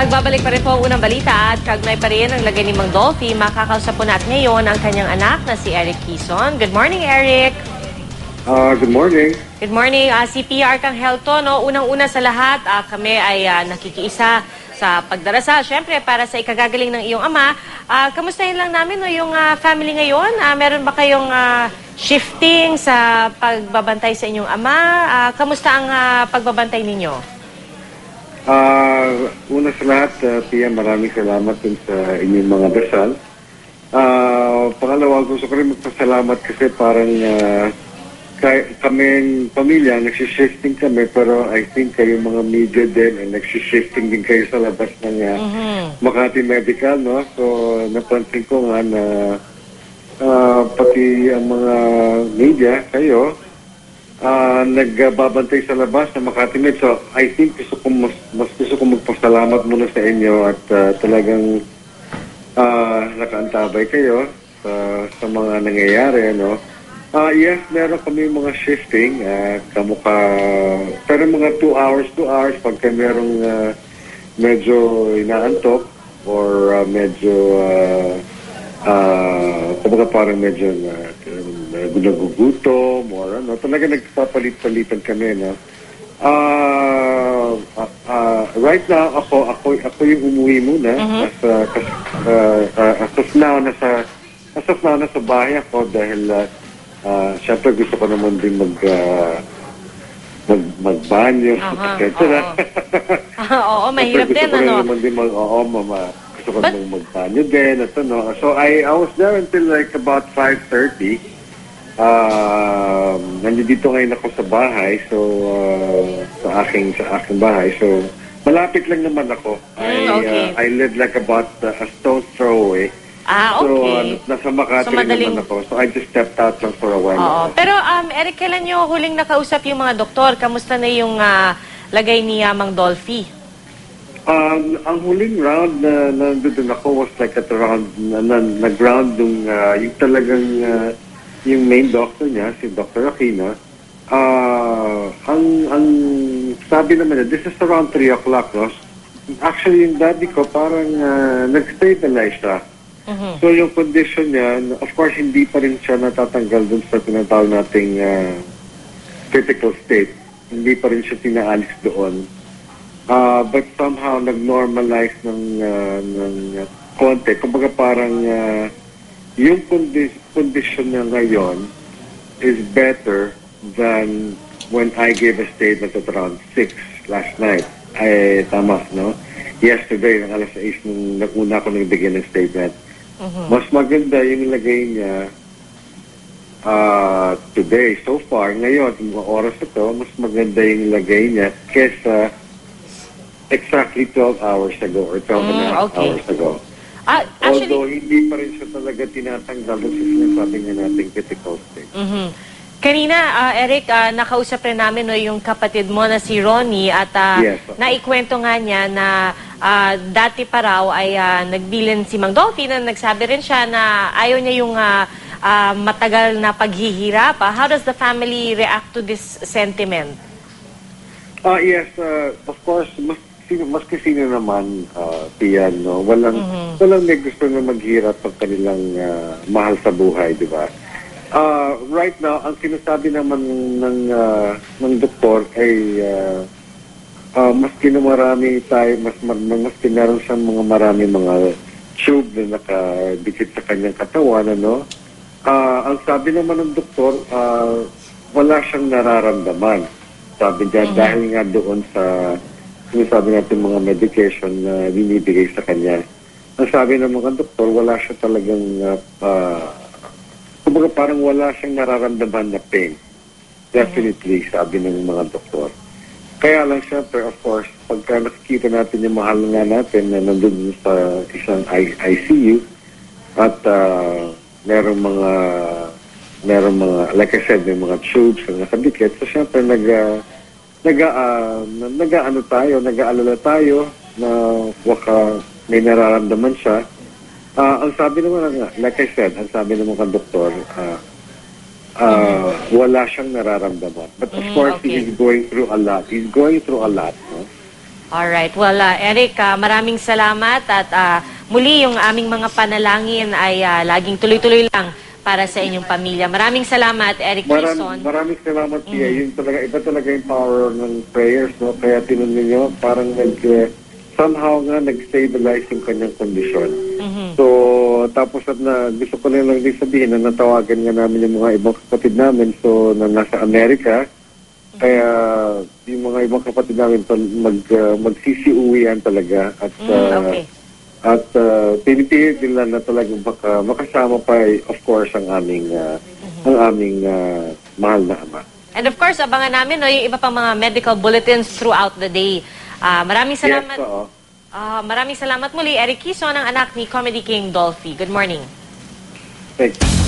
Nagbabalik pa rin po ang unang balita at kagnay pa rin ang lagay ni Mang Dolphy. Makakausap po natin ngayon ang kanyang anak na si Eric Quezon. Good morning, Eric. Good morning. Good morning. Si PR Arcangel no? Unang-una sa lahat, kami ay nakikiisa sa pagdarasal. Siyempre, para sa ikagagaling ng iyong ama. Kamustahin lang namin no, yung family ngayon? Meron ba kayong shifting sa pagbabantay sa inyong ama? Kamusta ang pagbabantay ninyo? Una sa lahat, Pia, maraming salamat din sa inyong mga dasal. Pangalawa, gusto ko rin magpasalamat kasi parang kaming pamilya, nagsishifting kami, pero I think kayo mga media din, nagsishifting din kayo sa labas ng Makati Medical, no? So, napansin ko nga na pati ang mga media, kayo, nagbabantay sa labas ng Makati Med. So, I think mas gusto ko magpasalamat muna sa inyo at talagang nakaantabay kayo sa mga nangyayari, no? Yes, meron kami mga shifting, pero mga 2 hours pagka merong medyo inaantok or medyo kumbaga parang medyo nagugutom or ano, talaga nagpapalit-palitan kami, no? Right now, ako yung umuwi muna. As of now, nasa bahay ako dahil syempre gusto ko naman din magbanyo, etc. Oo, mahirap din, ano? Gusto ko naman magbanyo din, at ano. So, I was there until like about 5:30. Nandito ngayon ako sa bahay, so sa aking bahay. So, malapit lang naman ako. I live like about a stone's throw away. Okay. So, nasa Makati naman ako. So, I just stepped out lang for a while. Oo. Pero, Eric, kailan nyo huling nakausap yung mga doktor? Kamusta na yung lagay ni Mang Dolphy? Ang huling round na nandun ako was like at around, nag-round yung talagang, yung main doctor niya, si Dr. Aquino. Ang sabi naman niya, this is around 3 o'clock, no? Actually, yung daddy ko parang nag-stabilize siya. So, yung condition niya, of course, hindi pa rin siya natatanggal dun sa tinatawag nating critical state. Hindi pa rin siya tinaalis doon. But somehow, nag-normalize ng konti. Kumbaga parang yung condition niya ngayon is better than when I gave a statement at around 6 last night. Ay, tama, no? Yesterday, ng alas 6, nung nag-una ako nagbigay ng statement. Mas maganda yung lagay niya today, so far. Ngayon, mga oras ito, mas maganda yung lagay niya kesa exactly 12 hours ago or 12 and a half hours ago. Although, hindi pa rin siya talaga tinatanggal sa sinasabi niya nating critical state. Kanina, Eric, nakausap rin namin yung kapatid mo na si Ronnie at naikwento nga niya na dati pa raw ay nagbilin si Mang Dolphy na nagsabi rin siya na ayaw niya yung matagal na paghihirap. How does the family react to this sentiment? Yes, of course, maski sino naman, Pian, no? Walang may gusto na maghirap pag kanilang mahal sa buhay, di ba? Right now, ang sinasabi naman ng doktor ay maski na marami tayo, maski meron siyang marami mga tube na nakadikit sa kanyang katawan, ano? Ang sabi naman ng doktor, wala siyang nararamdaman. Sabi niya, dahil nga doon sa sinasabi natin mga medication na binibigay sa kanya. Ang sabi ng mga doktor, wala siya talagang kumbaga parang wala siyang nararamdaman na pain. Definitely, sabi ng mga doktor. Kaya lang siyempre, of course, pagka nakikita natin yung mahal nga natin na nandun sa isang ICU at merong mga, like I said, may mga tubes na nakadikit. So siyempre, nag-aalala tayo na baka may nararamdaman siya. Ang sabi naman, like I said, ang sabi naman ng doktor, wala siyang nararamdaman. But of course, he is going through a lot. He's going through a lot. No? Alright. Well, Eric, maraming salamat at muli yung aming mga panalangin ay laging tuloy-tuloy lang para sa inyong pamilya. Maraming salamat, Eric Quezon. Maraming salamat, Pia. Yun talaga, iba talaga yung power ng prayers, no? Kaya tinan ninyo, parang somehow nga nag-stabilize yung kanyang kondisyon. So, tapos at gusto ko lang din sabihin na natawagan nga namin yung mga ibang kapatid namin na nasa Amerika. Kaya yung mga ibang kapatid namin magsisiuwian talaga at pinipilit nila na talagang makasama pa of course ang aming mahal na ama. And of course, abangan namin yung iba pang mga medical bulletins throughout the day. Maraming salamat. Yes, maraming salamat muli, Eric Quezon, ang anak ni Comedy King Dolphy. Good morning. Thanks.